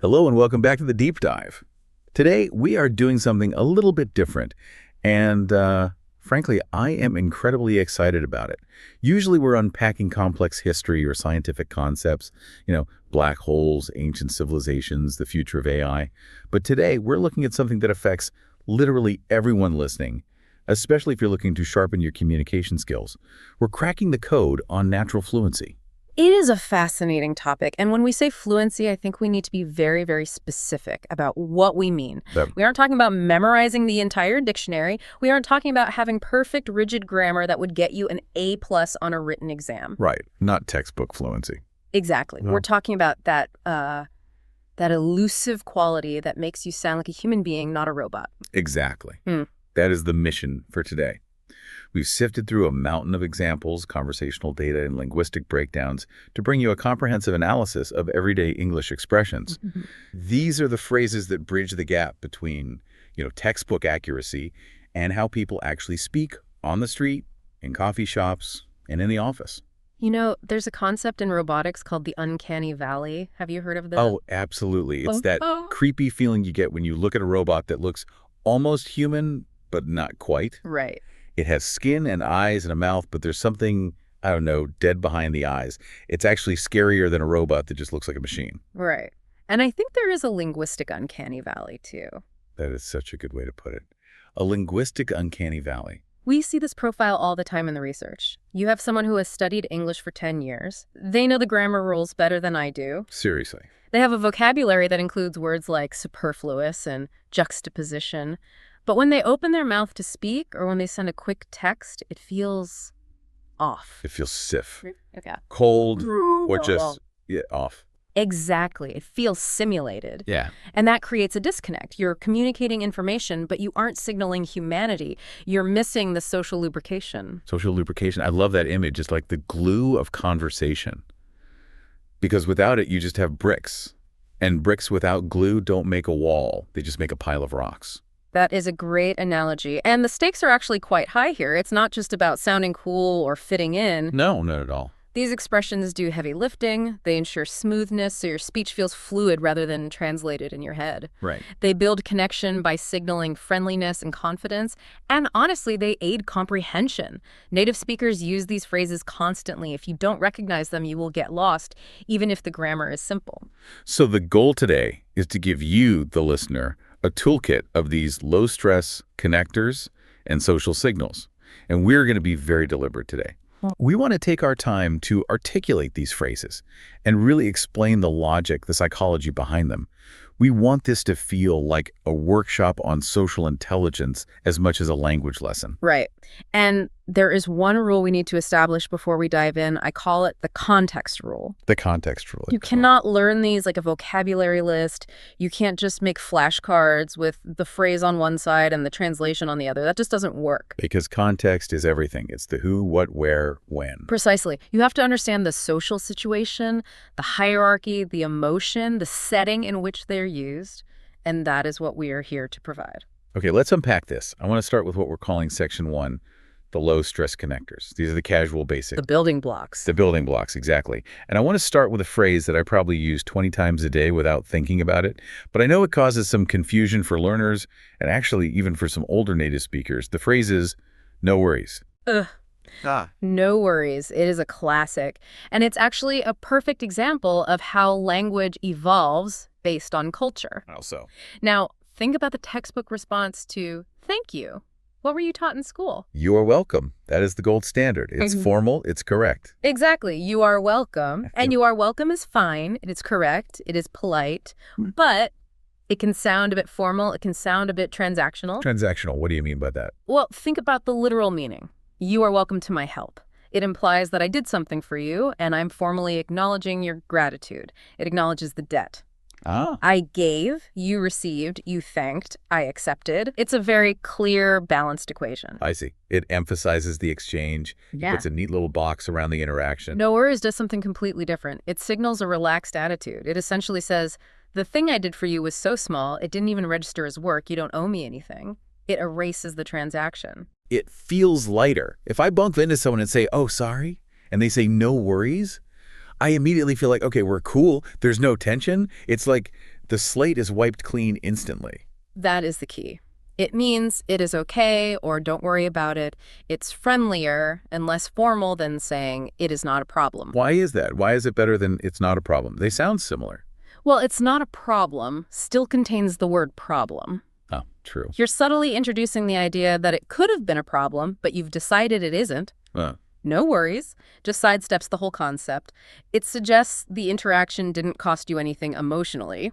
Hello and welcome back to the Deep Dive. Today we are doing something a little bit different, and frankly, I am incredibly excited about it. Usually we're unpacking complex history or scientific concepts, black holes, ancient civilizations, the future of AI. But today we're looking at something that affects literally everyone listening, especially if you're looking to sharpen your communication skills. We're cracking the code on natural fluency. It is a fascinating topic, and when we say fluency, I think we need to be very, very specific about what we mean. We aren't talking about memorizing the entire dictionary. We aren't talking about having perfect, rigid grammar that would get you an A+ on a written exam. Right, not textbook fluency. Exactly. No. We're talking about that elusive quality that makes you sound like a human being, not a robot. Exactly. That is the mission for today. We've sifted through a mountain of examples, conversational data, and linguistic breakdowns to bring you a comprehensive analysis of everyday English expressions. These are the phrases that bridge the gap between, textbook accuracy and how people actually speak on the street, in coffee shops, and in the office. There's a concept in robotics called the Uncanny Valley. Have you heard of that? Oh, absolutely. It's that creepy feeling you get when you look at a robot that looks almost human, but not quite. Right. It has skin and eyes and a mouth, but there's something, dead behind the eyes. It's actually scarier than a robot that just looks like a machine. Right. And I think there is a linguistic uncanny valley, too. That is such a good way to put it. A linguistic uncanny valley. We see this profile all the time in the research. You have someone who has studied English for 10 years. They know the grammar rules better than I do. Seriously. They have a vocabulary that includes words like superfluous and juxtaposition. But when they open their mouth to speak or when they send a quick text, it feels off. It feels stiff. Okay. Cold or just off. Exactly. It feels simulated. Yeah. And that creates a disconnect. You're communicating information, but you aren't signaling humanity. You're missing the social lubrication. Social lubrication. I love that image. It's like the glue of conversation. Because without it, you just have bricks. And bricks without glue don't make a wall. They just make a pile of rocks. That is a great analogy. And the stakes are actually quite high here. It's not just about sounding cool or fitting in. No, not at all. These expressions do heavy lifting. They ensure smoothness, so your speech feels fluid rather than translated in your head. Right. They build connection by signaling friendliness and confidence. And honestly, they aid comprehension. Native speakers use these phrases constantly. If you don't recognize them, you will get lost, even if the grammar is simple. So the goal today is to give you, the listener, a toolkit of these low-stress connectors and social signals. And we're going to be very deliberate today. We want to take our time to articulate these phrases and really explain the logic, the psychology behind them. We want this to feel like a workshop on social intelligence as much as a language lesson. Right. And there is one rule we need to establish before we dive in. I call it the context rule. The context rule. You cannot learn these like a vocabulary list. You can't just make flashcards with the phrase on one side and the translation on the other. That just doesn't work. Because context is everything. It's the who, what, where, when. Precisely. You have to understand the social situation, the hierarchy, the emotion, the setting in which they're used, and that is what we are here to provide. Okay, let's unpack this. I want to start with what we're calling Section 1, the low-stress connectors. These are the casual basic. The building blocks. The building blocks, exactly. And I want to start with a phrase that I probably use 20 times a day without thinking about it, but I know it causes some confusion for learners and actually even for some older native speakers. The phrase is, no worries. No worries. It is a classic. And it's actually a perfect example of how language evolves based on culture. How so? Now, think about the textbook response to thank you. What were you taught in school? You are welcome. That is the gold standard. It's formal. It's correct. Exactly. You are welcome. And you are welcome is fine. It is correct. It is polite. But it can sound a bit formal. It can sound a bit transactional. Transactional. What do you mean by that? Well, think about the literal meaning. You are welcome to my help. It implies that I did something for you, and I'm formally acknowledging your gratitude. It acknowledges the debt. I gave, you received, you thanked, I accepted. It's a very clear, balanced equation. I see. It emphasizes the exchange. It puts a neat little box around the interaction. No worries does something completely different. It signals a relaxed attitude. It essentially says, the thing I did for you was so small, it didn't even register as work. You don't owe me anything. It erases the transaction. It feels lighter. If I bump into someone and say, oh, sorry, and they say no worries, I immediately feel like, okay, we're cool. There's no tension. It's like The slate is wiped clean instantly. That is the key. It means it is okay or don't worry about it. It's friendlier and less formal than saying it is not a problem. Why is that? Why is it better than it's not a problem? They sound similar. Well, it's not a problem still contains the word problem. Oh, true. You're subtly introducing the idea that it could have been a problem, but you've decided it isn't. No worries. Just sidesteps the whole concept. It suggests the interaction didn't cost you anything emotionally.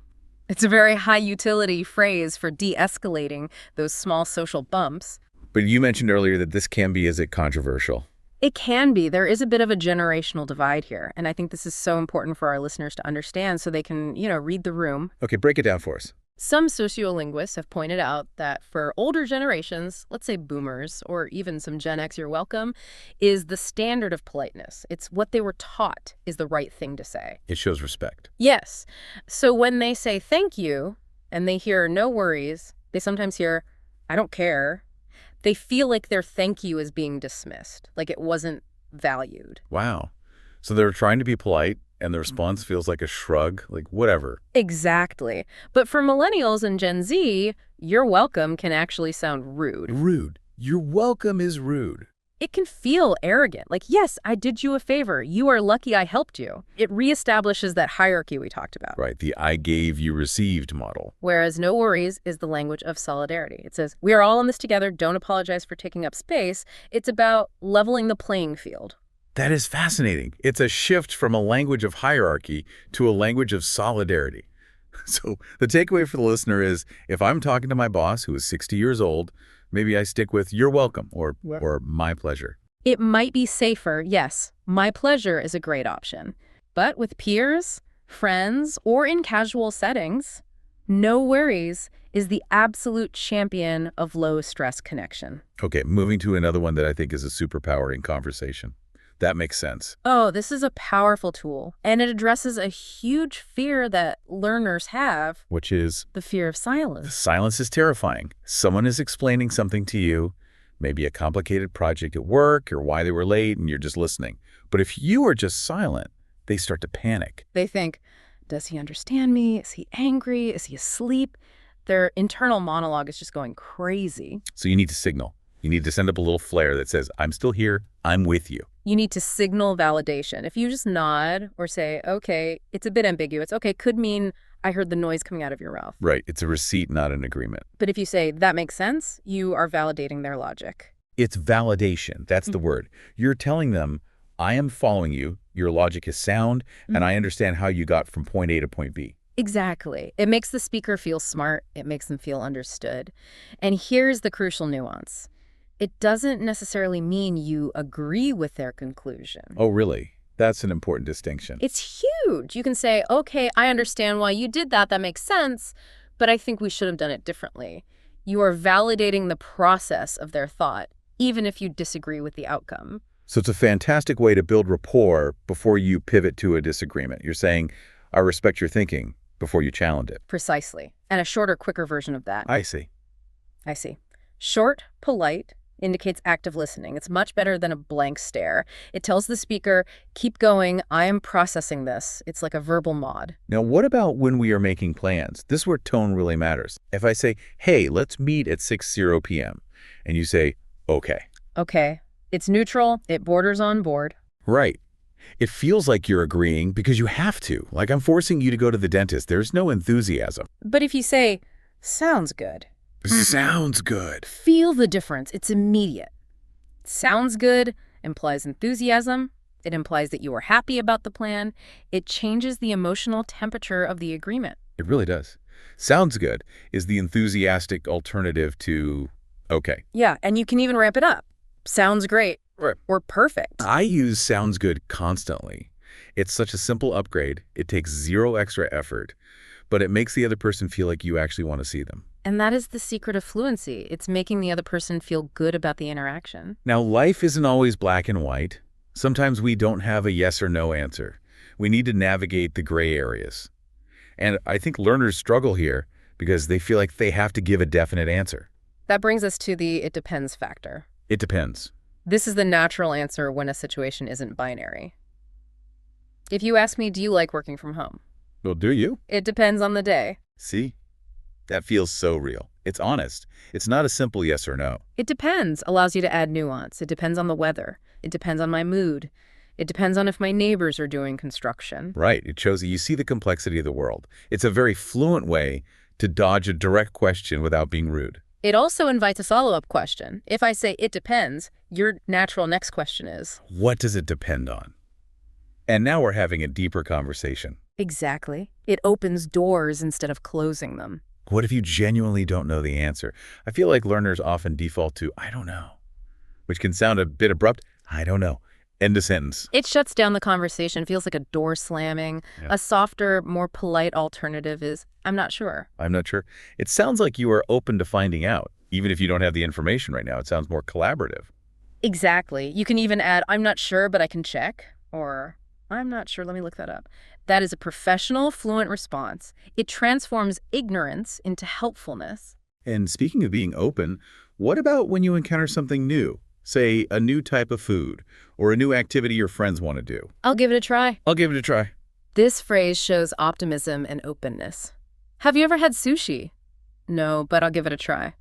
It's a very high-utility phrase for de-escalating those small social bumps. But you mentioned earlier that this can be, is it controversial? It can be. There is a bit of a generational divide here, and I think this is so important for our listeners to understand so they can, read the room. Okay, break it down for us. Some sociolinguists have pointed out that for older generations, let's say boomers or even some Gen X, you're welcome, is the standard of politeness. It's what they were taught is the right thing to say. It shows respect. Yes. So when they say thank you and they hear no worries, they sometimes hear, I don't care. They feel like their thank you is being dismissed, like it wasn't valued. Wow. So they're trying to be polite, and the response feels like a shrug, like whatever. Exactly. But for millennials and Gen Z, you're welcome can actually sound rude. Rude. You're welcome is rude. It can feel arrogant, like, yes, I did you a favor. You are lucky I helped you. It reestablishes that hierarchy we talked about. Right, the I gave, you received model. Whereas no worries is the language of solidarity. It says, we are all in this together, don't apologize for taking up space. It's about leveling the playing field. That is fascinating. It's a shift from a language of hierarchy to a language of solidarity. So the takeaway for the listener is, if I'm talking to my boss who is 60 years old, maybe I stick with you're welcome or my pleasure. It might be safer, yes. My pleasure is a great option. But with peers, friends, or in casual settings, no worries is the absolute champion of low-stress connection. Okay, moving to another one that I think is a superpower in conversation. That makes sense. Oh, this is a powerful tool, and it addresses a huge fear that learners have. Which is? The fear of silence. Silence is terrifying. Someone is explaining something to you, maybe a complicated project at work or why they were late, and you're just listening. But if you are just silent, they start to panic. They think, does he understand me? Is he angry? Is he asleep? Their internal monologue is just going crazy. So you need to signal. You need to send up a little flare that says, I'm still here, I'm with you. You need to signal validation. If you just nod or say, okay, it's a bit ambiguous. Okay, could mean I heard the noise coming out of your mouth. Right. It's a receipt, not an agreement. But if you say, that makes sense, you are validating their logic. It's validation. That's the word. You're telling them, I am following you, your logic is sound, and I understand how you got from point A to point B. Exactly. It makes the speaker feel smart. It makes them feel understood. And here's the crucial nuance. It doesn't necessarily mean you agree with their conclusion. Oh, really? That's an important distinction. It's huge. You can say, okay, I understand why you did that. That makes sense. But I think we should have done it differently. You are validating the process of their thought, even if you disagree with the outcome. So it's a fantastic way to build rapport before you pivot to a disagreement. You're saying, I respect your thinking before you challenge it. Precisely. And a shorter, quicker version of that. I see. I see. Short, polite, indicates active listening. It's much better than a blank stare. It tells the speaker, keep going, I am processing this. It's like a verbal mod. Now, what about when we are making plans? This is where tone really matters. If I say, hey, let's meet at 6:00 p.m., and you say, okay. Okay. It's neutral. It borders on board. Right. It feels like you're agreeing because you have to. Like I'm forcing you to go to the dentist. There's no enthusiasm. But if you say, sounds good. Sounds good. Feel the difference. It's immediate. Sounds good implies enthusiasm. It implies that you are happy about the plan. It changes the emotional temperature of the agreement. It really does. Sounds good is the enthusiastic alternative to okay. Yeah, and you can even ramp it up. Sounds great. Right. Or perfect. I use sounds good constantly. It's such a simple upgrade. It takes zero extra effort, but it makes the other person feel like you actually want to see them. And that is the secret of fluency. It's making the other person feel good about the interaction. Now, life isn't always black and white. Sometimes we don't have a yes or no answer. We need to navigate the gray areas. And I think learners struggle here because they feel like they have to give a definite answer. That brings us to the it depends factor. It depends. This is the natural answer when a situation isn't binary. If you ask me, do you like working from home? Well, do you? It depends on the day. See? That feels so real. It's honest. It's not a simple yes or no. It depends allows you to add nuance. It depends on the weather. It depends on my mood. It depends on if my neighbors are doing construction. Right. It shows that you see the complexity of the world. It's a very fluent way to dodge a direct question without being rude. It also invites a follow-up question. If I say it depends, your natural next question is, what does it depend on? And now we're having a deeper conversation. Exactly. It opens doors instead of closing them. What if you genuinely don't know the answer? I feel like learners often default to, I don't know, which can sound a bit abrupt. I don't know. End of sentence. It shuts down the conversation, feels like a door slamming. Yeah. A softer, more polite alternative is, I'm not sure. I'm not sure. It sounds like you are open to finding out, even if you don't have the information right now. It sounds more collaborative. Exactly. You can even add, I'm not sure, but I can check. Or, I'm not sure, let me look that up. That is a professional, fluent response. It transforms ignorance into helpfulness. And speaking of being open, what about when you encounter something new? Say, a new type of food, or a new activity your friends want to do. I'll give it a try. I'll give it a try. This phrase shows optimism and openness. Have you ever had sushi? No, but I'll give it a try.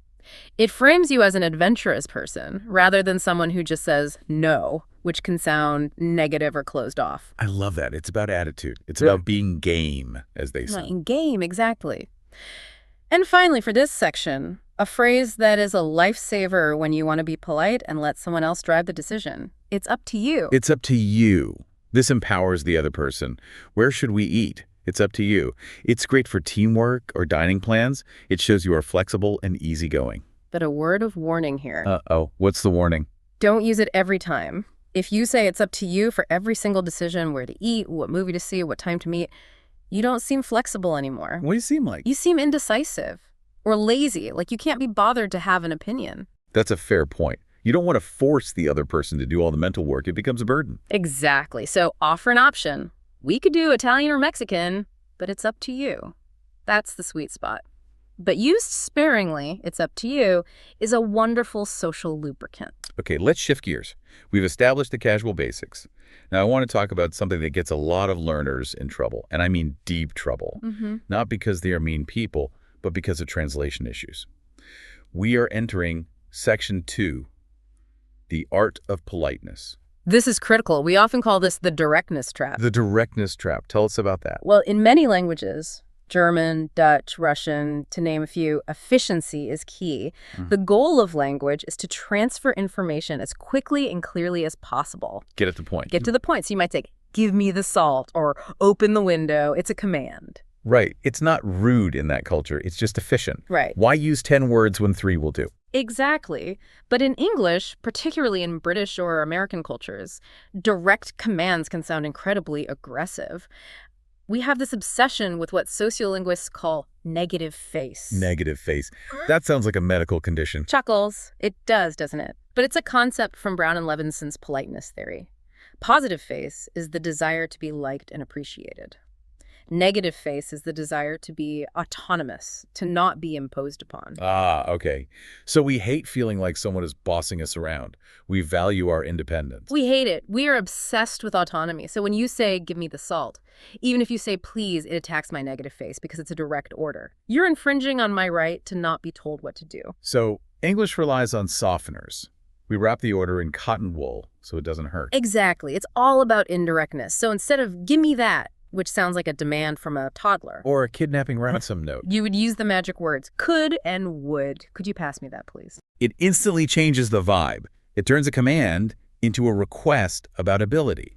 It frames you as an adventurous person, rather than someone who just says no, which can sound negative or closed off. I love that. It's about attitude. It's about being game, as they say. Game, exactly. And finally, for this section, a phrase that is a lifesaver when you want to be polite and let someone else drive the decision. It's up to you. It's up to you. This empowers the other person. Where should we eat? It's up to you. It's great for teamwork or dining plans. It shows you are flexible and easygoing. But a word of warning here. Uh-oh. What's the warning? Don't use it every time. If you say it's up to you for every single decision, where to eat, what movie to see, what time to meet, you don't seem flexible anymore. What do you seem like? You seem indecisive or lazy, like you can't be bothered to have an opinion. That's a fair point. You don't want to force the other person to do all the mental work. It becomes a burden. Exactly. So offer an option. We could do Italian or Mexican, but it's up to you. That's the sweet spot. But used sparingly, it's up to you, is a wonderful social lubricant. Okay, let's shift gears. We've established the casual basics. Now, I want to talk about something that gets a lot of learners in trouble, and I mean deep trouble. Not because they are mean people, but because of translation issues. We are entering Section 2, the art of politeness. This is critical. We often call this the directness trap. The directness trap. Tell us about that. Well, in many languages, German, Dutch, Russian, to name a few, efficiency is key. The goal of language is to transfer information as quickly and clearly as possible. Get at the point. Get to the point. So you might say, give me the salt, or open the window. It's a command. Right. It's not rude in that culture. It's just efficient. Right. Why use 10 words when 3 will do? Exactly. But in English, particularly in British or American cultures, direct commands can sound incredibly aggressive. We have this obsession with what sociolinguists call negative face. Negative face. That sounds like a medical condition. Chuckles. It does, doesn't it? But it's a concept from Brown and Levinson's politeness theory. Positive face is the desire to be liked and appreciated. Negative face is the desire to be autonomous, to not be imposed upon. Ah, okay. So we hate feeling like someone is bossing us around. We value our independence. We hate it. We are obsessed with autonomy. So when you say, give me the salt, even if you say, please, it attacks my negative face because it's a direct order. You're infringing on my right to not be told what to do. So English relies on softeners. We wrap the order in cotton wool so it doesn't hurt. Exactly. It's all about indirectness. So instead of, give me that, which sounds like a demand from a toddler. Or a kidnapping ransom note. You would use the magic words, could and would. Could you pass me that, please? It instantly changes the vibe. It turns a command into a request about ability.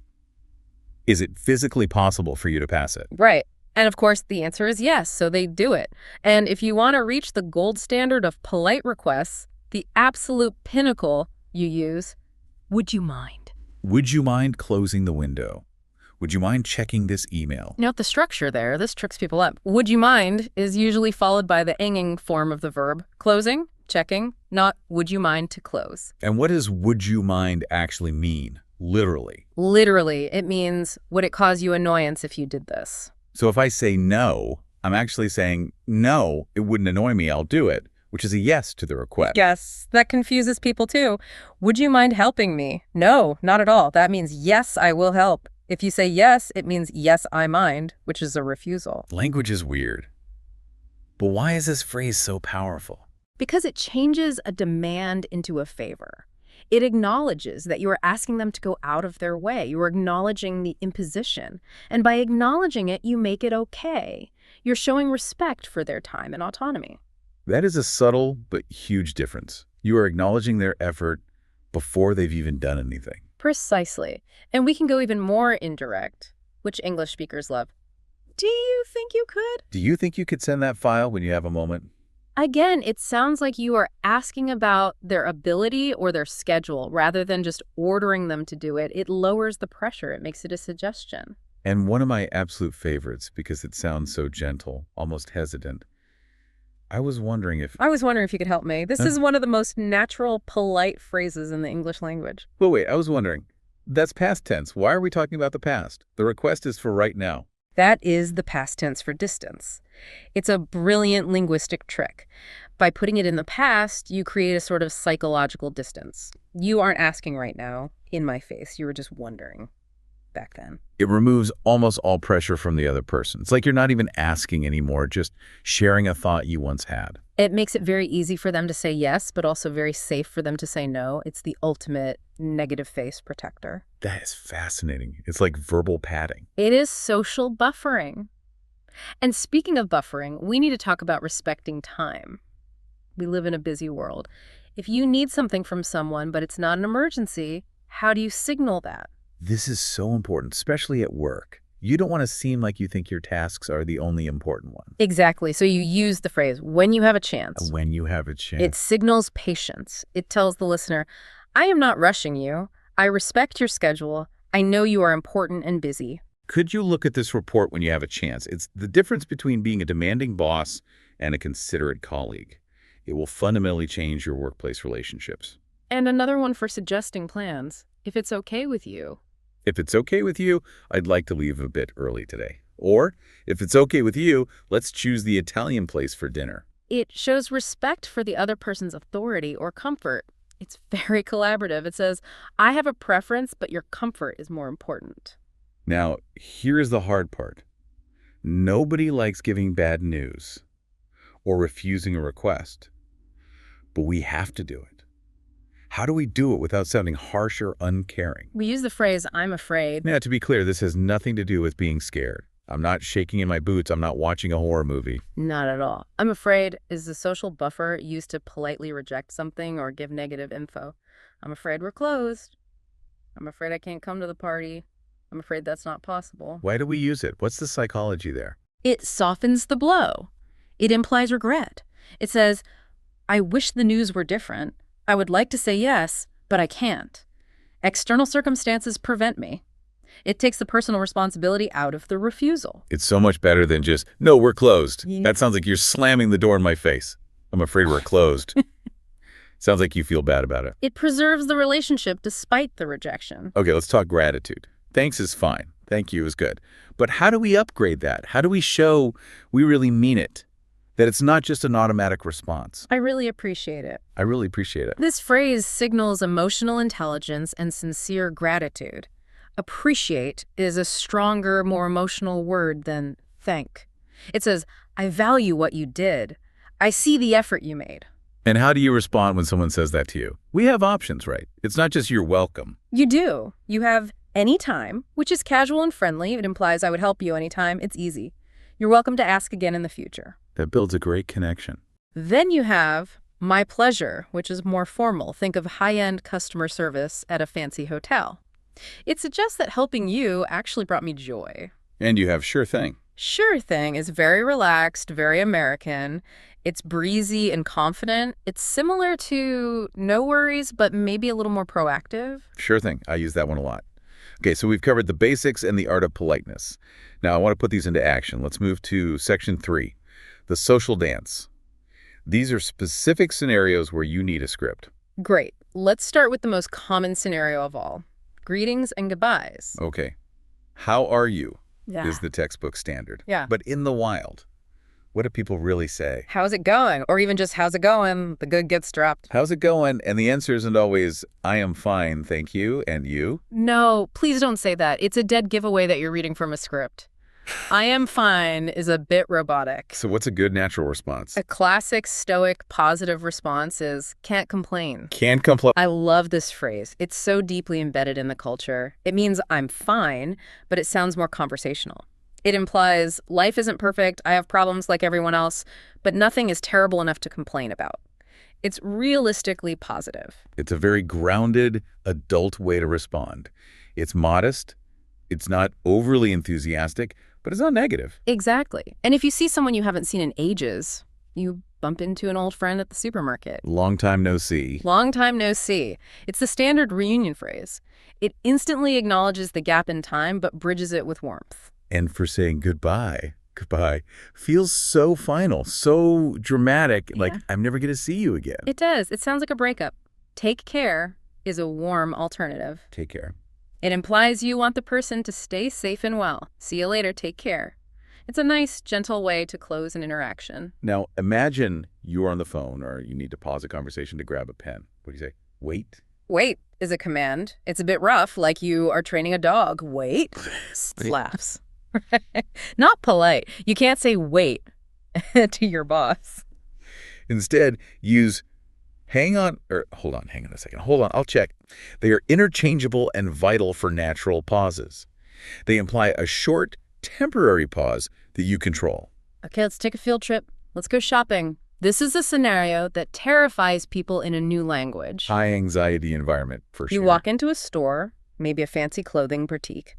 Is it physically possible for you to pass it? Right. And of course, the answer is yes, so they do it. And if you want to reach the gold standard of polite requests, the absolute pinnacle you use, would you mind? Would you mind closing the window? Would you mind checking this email? Note the structure there. This tricks people up. Would you mind is usually followed by the ing form of the verb. Closing, checking, not would you mind to close. And what does would you mind actually mean, literally? Literally, it means, would it cause you annoyance if you did this? So if I say no, I'm actually saying, no, it wouldn't annoy me, I'll do it, which is a yes to the request. Yes, that confuses people too. Would you mind helping me? No, not at all. That means yes, I will help. If you say yes, it means yes, I mind, which is a refusal. Language is weird. But why is this phrase so powerful? Because it changes a demand into a favor. It acknowledges that you are asking them to go out of their way. You are acknowledging the imposition. And by acknowledging it, you make it okay. You're showing respect for their time and autonomy. That is a subtle but huge difference. You are acknowledging their effort before they've even done anything. Precisely. And we can go even more indirect, which English speakers love. Do you think you could? Do you think you could send that file when you have a moment? Again, it sounds like you are asking about their ability or their schedule rather than just ordering them to do it. It lowers the pressure. It makes it a suggestion. And one of my absolute favorites, because it sounds so gentle, almost hesitant. I was wondering if you could help me. This is one of the most natural, polite phrases in the English language. Well, wait, I was wondering. That's past tense. Why are we talking about the past? The request is for right now. That is the past tense for distance. It's a brilliant linguistic trick. By putting it in the past, you create a sort of psychological distance. You aren't asking right now, in my face. You were just wondering back then. It removes almost all pressure from the other person. It's like you're not even asking anymore, just sharing a thought you once had. It makes it very easy for them to say yes, but also very safe for them to say no. It's the ultimate negative face protector. That is fascinating. It's like verbal padding. It is social buffering. And speaking of buffering, we need to talk about respecting time. We live in a busy world. If you need something from someone, but it's not an emergency, how do you signal that? This is so important, especially at work. You don't want to seem like you think your tasks are the only important one. Exactly. So you use the phrase, when you have a chance. When you have a chance. It signals patience. It tells the listener, I am not rushing you. I respect your schedule. I know you are important and busy. Could you look at this report when you have a chance? It's the difference between being a demanding boss and a considerate colleague. It will fundamentally change your workplace relationships. And another one for suggesting plans. If it's okay with you. If it's okay with you, I'd like to leave a bit early today. Or, if it's okay with you, let's choose the Italian place for dinner. It shows respect for the other person's authority or comfort. It's very collaborative. It says, I have a preference, but your comfort is more important. Now, here's the hard part. Nobody likes giving bad news or refusing a request, but we have to do it. How do we do it without sounding harsh or uncaring? We use the phrase, I'm afraid. Now, to be clear, this has nothing to do with being scared. I'm not shaking in my boots. I'm not watching a horror movie. Not at all. I'm afraid is the social buffer used to politely reject something or give negative info. I'm afraid we're closed. I'm afraid I can't come to the party. I'm afraid that's not possible. Why do we use it? What's the psychology there? It softens the blow. It implies regret. It says, I wish the news were different. I would like to say yes, but I can't. External circumstances prevent me. It takes the personal responsibility out of the refusal. It's so much better than just, no, we're closed. That sounds like you're slamming the door in my face. I'm afraid we're closed. Sounds like you feel bad about it. It preserves the relationship despite the rejection. Okay, let's talk gratitude. Thanks is fine. Thank you is good. But how do we upgrade that? How do we show we really mean it? That it's not just an automatic response. I really appreciate it. I really appreciate it. This phrase signals emotional intelligence and sincere gratitude. Appreciate is a stronger, more emotional word than thank. It says, I value what you did. I see the effort you made. And how do you respond when someone says that to you? We have options, right? It's not just you're welcome. You do. You have anytime, which is casual and friendly. It implies I would help you anytime. It's easy. You're welcome to ask again in the future. That builds a great connection. Then you have my pleasure, which is more formal. Think of high-end customer service at a fancy hotel. It suggests that helping you actually brought me joy. And you have sure thing. Sure thing is very relaxed, very American. It's breezy and confident. It's similar to no worries, but maybe a little more proactive. Sure thing. I use that one a lot. Okay, so we've covered the basics and the art of politeness. Now I want to put these into action. Let's move to section 3, the social dance. These are specific scenarios where you need a script. Great. Let's start with the most common scenario of all. Greetings and goodbyes. Okay. How are you? Yeah. Is the textbook standard. Yeah. But in the wild, what do people really say? How's it going? Or even just, how's it going? The good gets dropped. How's it going? And the answer isn't always, I am fine, thank you, and you? No, please don't say that. It's a dead giveaway that you're reading from a script. I am fine is a bit robotic. So what's a good natural response? A classic stoic positive response is can't complain. Can't complain. I love this phrase. It's so deeply embedded in the culture. It means I'm fine, but it sounds more conversational. It implies life isn't perfect, I have problems like everyone else, but nothing is terrible enough to complain about. It's realistically positive. It's a very grounded, adult way to respond. It's modest, it's not overly enthusiastic, but it's not negative. Exactly. And if you see someone you haven't seen in ages, you bump into an old friend at the supermarket. Long time no see. Long time no see. It's the standard reunion phrase. It instantly acknowledges the gap in time, but bridges it with warmth. And for saying goodbye, feels so final, so dramatic, like I'm never going to see you again. It does. It sounds like a breakup. Take care is a warm alternative. Take care. It implies you want the person to stay safe and well. See you later. Take care. It's a nice, gentle way to close an interaction. Now, imagine you're on the phone or you need to pause a conversation to grab a pen. What do you say? Wait. Wait is a command. It's a bit rough, like you are training a dog. Wait. Laughs. Not polite. You can't say wait to your boss. Instead, use hang on a second. Hold on, I'll check. They are interchangeable and vital for natural pauses. They imply a short, temporary pause that you control. Okay, let's take a field trip. Let's go shopping. This is a scenario that terrifies people in a new language. High anxiety environment, for sure. You walk into a store, maybe a fancy clothing boutique,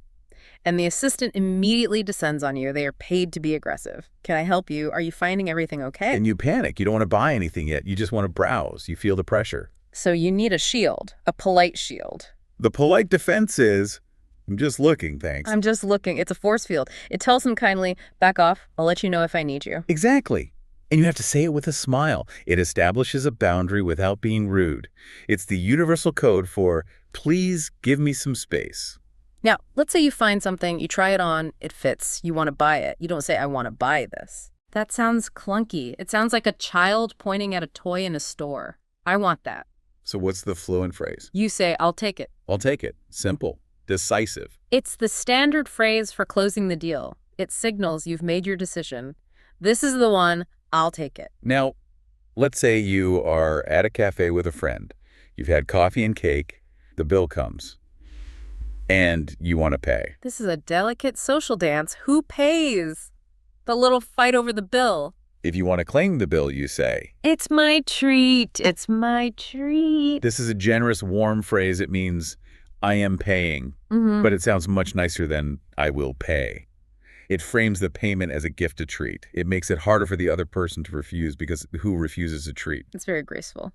and the assistant immediately descends on you. They are paid to be aggressive. Can I help you? Are you finding everything okay? And you panic. You don't want to buy anything yet. You just want to browse. You feel the pressure. So you need a shield, a polite shield. The polite defense is, I'm just looking, thanks. I'm just looking. It's a force field. It tells him kindly, back off. I'll let you know if I need you. Exactly. And you have to say it with a smile. It establishes a boundary without being rude. It's the universal code for, please give me some space. Now, let's say you find something, you try it on, it fits, you want to buy it. You don't say, I want to buy this. That sounds clunky. It sounds like a child pointing at a toy in a store. I want that. So what's the fluent phrase? You say, I'll take it. I'll take it. Simple. Decisive. It's the standard phrase for closing the deal. It signals you've made your decision. This is the one, I'll take it. Now, let's say you are at a cafe with a friend. You've had coffee and cake. The bill comes. And you want to pay. This is a delicate social dance. Who pays? The little fight over the bill. If you want to claim the bill, you say, it's my treat. It's my treat. This is a generous, warm phrase. It means, I am paying. But it sounds much nicer than I will pay. It frames the payment as a gift, a treat. It makes it harder for the other person to refuse because who refuses a treat? It's very graceful.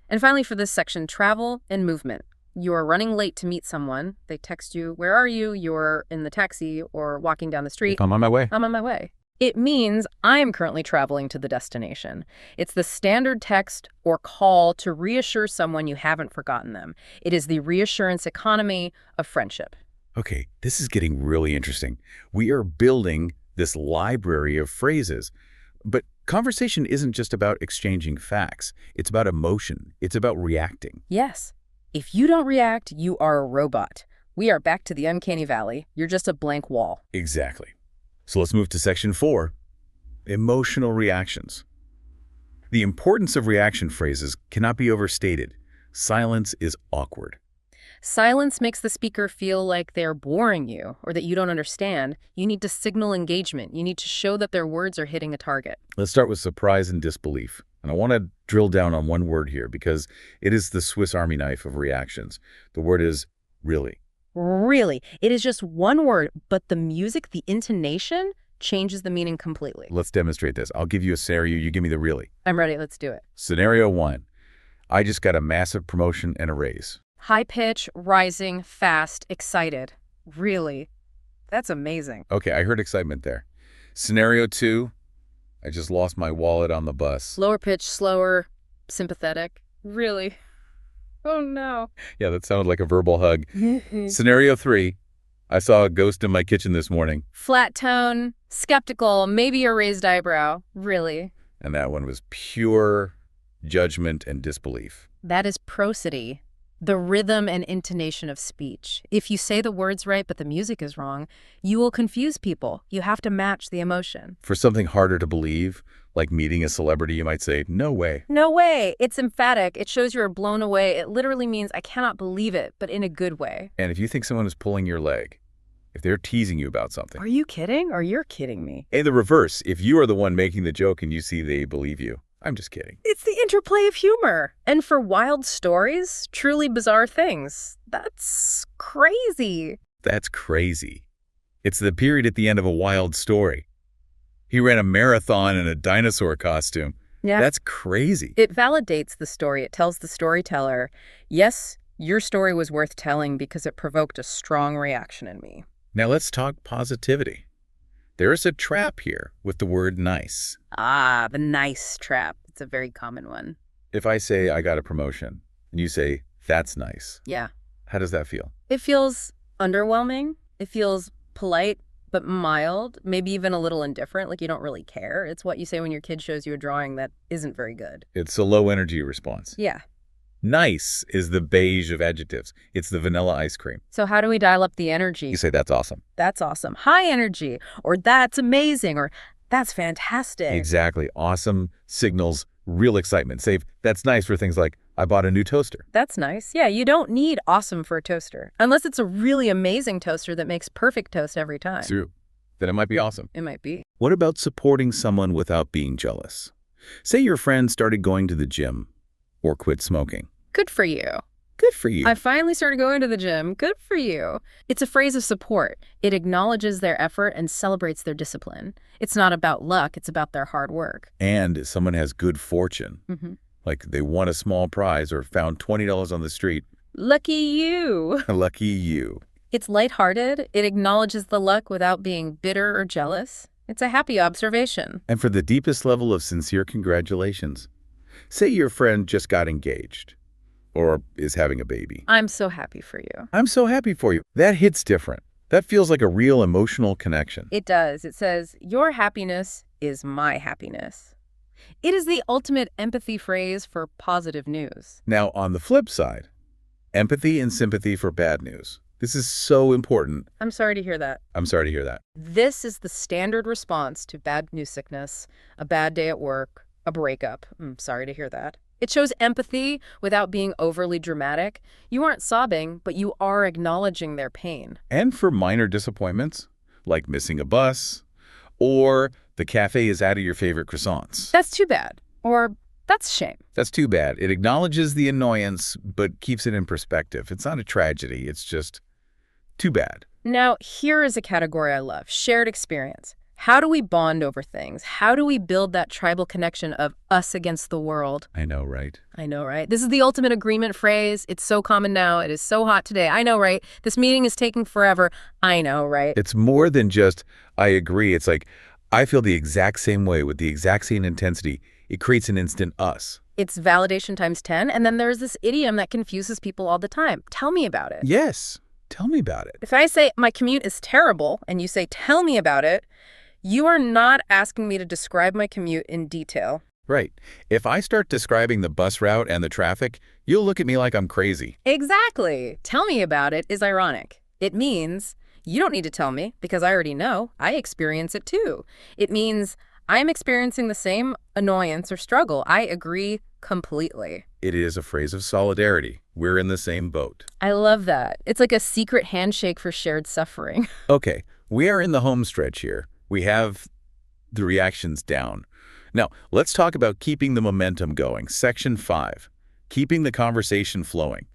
And finally, for this section, travel and movement. You are running late to meet someone. They text you, where are you? You're in the taxi or walking down the street. I'm on my way. I'm on my way. It means I am currently traveling to the destination. It's the standard text or call to reassure someone you haven't forgotten them. It is the reassurance economy of friendship. Okay, this is getting really interesting. We are building this library of phrases. But conversation isn't just about exchanging facts. It's about emotion. It's about reacting. Yes. If you don't react, you are a robot. We are back to the uncanny valley. You're just a blank wall. Exactly. So let's move to section 4, emotional reactions. The importance of reaction phrases cannot be overstated. Silence is awkward. Silence makes the speaker feel like they're boring you or that you don't understand. You need to signal engagement. You need to show that their words are hitting a target. Let's start with surprise and disbelief. And I want to drill down on one word here because it is the Swiss Army knife of reactions. The word is really. Really. It is just one word, but the music, the intonation, changes the meaning completely. Let's demonstrate this. I'll give you a scenario. You give me the really. I'm ready. Let's do it. Scenario 1. I just got a massive promotion and a raise. High pitch, rising, fast, excited. Really. That's amazing. Okay, I heard excitement there. Scenario 2. I just lost my wallet on the bus. Lower pitch, slower, sympathetic. Really. Oh, no. Yeah, that sounded like a verbal hug. Scenario 3. I saw a ghost in my kitchen this morning. Flat tone, skeptical, maybe a raised eyebrow. Really. And that one was pure judgment and disbelief. That is prosody. The rhythm and intonation of speech. If you say the words right but the music is wrong, you will confuse people. You have to match the emotion. For something harder to believe, like meeting a celebrity, you might say, no way. No way. It's emphatic. It shows you're blown away. It literally means I cannot believe it, but in a good way. And if you think someone is pulling your leg, if they're teasing you about something. Are you kidding or you're kidding me? And the reverse, if you are the one making the joke and you see they believe you. I'm just kidding. It's the interplay of humor. And for wild stories, truly bizarre things. That's crazy. That's crazy. It's the period at the end of a wild story. He ran a marathon in a dinosaur costume. Yeah. That's crazy. It validates the story. It tells the storyteller, yes, your story was worth telling because it provoked a strong reaction in me. Now let's talk positivity. There is a trap here with the word nice. Ah, the nice trap. It's a very common one. If I say I got a promotion and you say, that's nice. Yeah. How does that feel? It feels underwhelming. It feels polite, but mild, maybe even a little indifferent, like you don't really care. It's what you say when your kid shows you a drawing that isn't very good. It's a low energy response. Yeah. Nice is the beige of adjectives. It's the vanilla ice cream. So how do we dial up the energy? You say, that's awesome. That's awesome. High energy, or that's amazing, or that's fantastic. Exactly. Awesome signals real excitement. Save, that's nice for things like, I bought a new toaster. That's nice. Yeah, you don't need awesome for a toaster. Unless it's a really amazing toaster that makes perfect toast every time. True. Then it might be awesome. It might be. What about supporting someone without being jealous? Say your friend started going to the gym or quit smoking. Good for you. Good for you. I finally started going to the gym. Good for you. It's a phrase of support. It acknowledges their effort and celebrates their discipline. It's not about luck. It's about their hard work. And if someone has good fortune, like they won a small prize or found $20 on the street. Lucky you. Lucky you. It's lighthearted. It acknowledges the luck without being bitter or jealous. It's a happy observation. And for the deepest level of sincere congratulations, say your friend just got engaged or is having a baby. I'm so happy for you. I'm so happy for you. That hits different. That feels like a real emotional connection. It does. It says, your happiness is my happiness. It is the ultimate empathy phrase for positive news. Now, on the flip side, empathy and sympathy for bad news. This is so important. I'm sorry to hear that. I'm sorry to hear that. This is the standard response to bad news sickness, a bad day at work, a breakup. I'm sorry to hear that. It shows empathy without being overly dramatic. You aren't sobbing, but you are acknowledging their pain. And for minor disappointments, like missing a bus, or the cafe is out of your favorite croissants. That's too bad. Or that's a shame. That's too bad. It acknowledges the annoyance, but keeps it in perspective. It's not a tragedy. It's just too bad. Now, here is a category I love, shared experience. How do we bond over things? How do we build that tribal connection of us against the world? I know, right? I know, right? This is the ultimate agreement phrase. It's so common now. It is so hot today. I know, right? This meeting is taking forever. I know, right? It's more than just, I agree. It's like, I feel the exact same way with the exact same intensity. It creates an instant us. It's validation times 10. And then there's this idiom that confuses people all the time. Tell me about it. Yes. Tell me about it. If I say my commute is terrible and you say, tell me about it, you are not asking me to describe my commute in detail. Right. If I start describing the bus route and the traffic, you'll look at me like I'm crazy. Exactly. Tell me about it is ironic. It means you don't need to tell me because I already know. I experience it too. It means I'm experiencing the same annoyance or struggle. I agree completely. It is a phrase of solidarity. We're in the same boat. I love that. It's like a secret handshake for shared suffering. Okay, we are in the home stretch here. We have the reactions down. Now, let's talk about keeping the momentum going. Section 5, keeping the conversation flowing.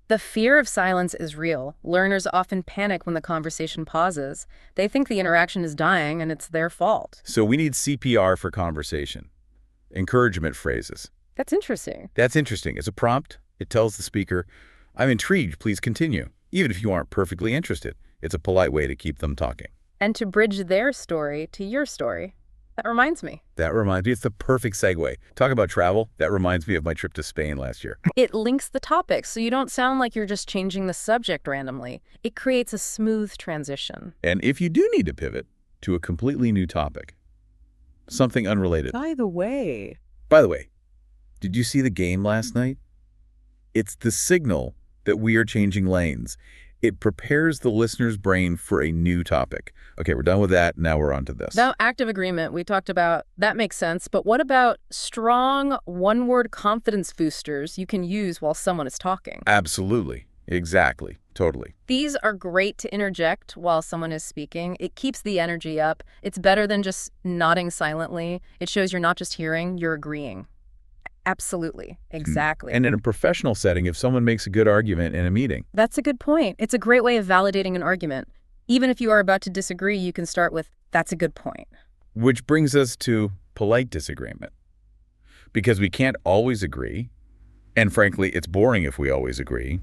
The fear of silence is real. Learners often panic when the conversation pauses. They think the interaction is dying and it's their fault. So we need CPR for conversation. Encouragement phrases. That's interesting. That's interesting. It's a prompt. It tells the speaker, I'm intrigued, please continue. Even if you aren't perfectly interested. It's a polite way to keep them talking. And to bridge their story to your story. That reminds me. That reminds me. It's the perfect segue. Talk about travel. That reminds me of my trip to Spain last year. It links the topics, so you don't sound like you're just changing the subject randomly. It creates a smooth transition. And if you do need to pivot to a completely new topic, something unrelated. By the way, Did you see the game last night? It's the signal that we are changing lanes. It prepares the listener's brain for a new topic. Okay, we're done with that. Now we're on to this. Now, active agreement, we talked about, that makes sense. But what about strong one-word confidence boosters you can use while someone is talking? Absolutely. Exactly. Totally. These are great to interject while someone is speaking. It keeps the energy up. It's better than just nodding silently. It shows you're not just hearing, you're agreeing. Absolutely. Exactly. And in a professional setting, if someone makes a good argument in a meeting. That's a good point. It's a great way of validating an argument. Even if you are about to disagree, you can start with, that's a good point. Which brings us to polite disagreement. Because we can't always agree, and frankly, it's boring if we always agree.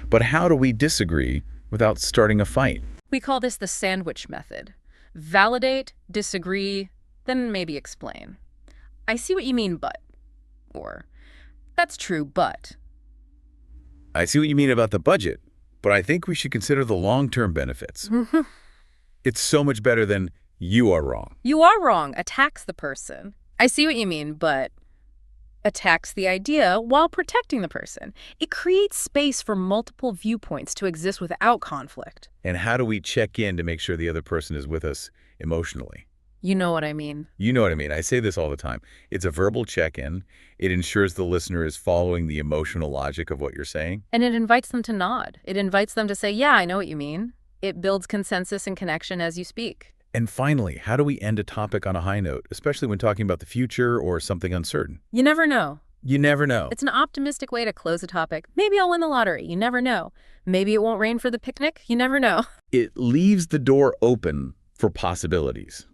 But how do we disagree without starting a fight? We call this the sandwich method. Validate, disagree, then maybe explain. I see what you mean, but. Or, that's true, but. I see what you mean about the budget, but I think we should consider the long-term benefits. It's so much better than you are wrong. You are wrong attacks the person. I see what you mean, but attacks the idea while protecting the person. It creates space for multiple viewpoints to exist without conflict. And how do we check in to make sure the other person is with us emotionally? You know what I mean. You know what I mean. I say this all the time. It's a verbal check-in. It ensures the listener is following the emotional logic of what you're saying. And it invites them to nod. It invites them to say, yeah, I know what you mean. It builds consensus and connection as you speak. And finally, how do we end a topic on a high note, especially when talking about the future or something uncertain? You never know. You never know. It's an optimistic way to close a topic. Maybe I'll win the lottery. You never know. Maybe it won't rain for the picnic. You never know. It leaves the door open for possibilities.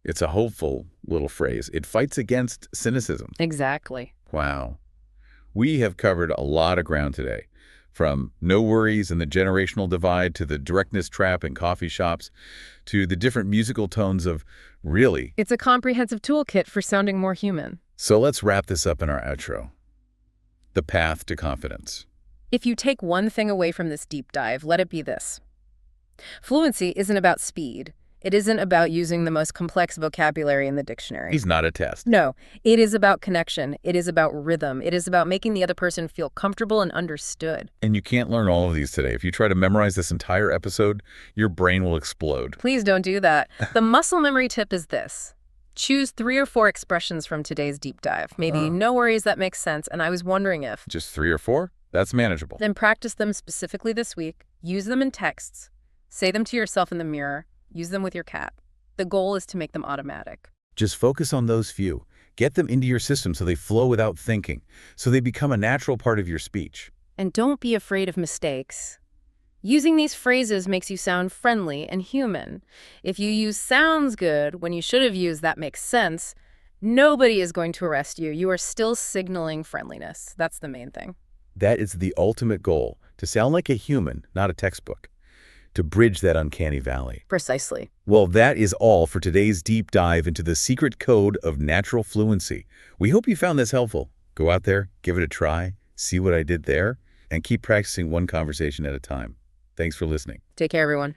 It's a hopeful little phrase. It fights against cynicism. Exactly. Wow. We have covered a lot of ground today, from no worries and the generational divide to the directness trap in coffee shops to the different musical tones of really. It's a comprehensive toolkit for sounding more human. So let's wrap this up in our outro. The path to confidence. If you take one thing away from this deep dive, let it be this. Fluency isn't about speed. It isn't about using the most complex vocabulary in the dictionary. He's not a test. No, it is about connection. It is about rhythm. It is about making the other person feel comfortable and understood. And you can't learn all of these today. If you try to memorize this entire episode, your brain will explode. Please don't do that. The muscle memory tip is this. Choose 3 or 4 expressions from today's deep dive. Maybe no worries, that makes sense. And I was wondering if. Just 3 or 4? That's manageable. Then practice them specifically this week. Use them in texts. Say them to yourself in the mirror. Use them with your cat. The goal is to make them automatic. Just focus on those few. Get them into your system so they flow without thinking, so they become a natural part of your speech. And don't be afraid of mistakes. Using these phrases makes you sound friendly and human. If you use sounds good when you should have used that makes sense, nobody is going to arrest you. You are still signaling friendliness. That's the main thing. That is the ultimate goal, to sound like a human, not a textbook. To bridge that uncanny valley. Precisely. Well, that is all for today's deep dive into the secret code of natural fluency. We hope you found this helpful. Go out there, give it a try, see what I did there, and keep practicing one conversation at a time. Thanks for listening. Take care, everyone.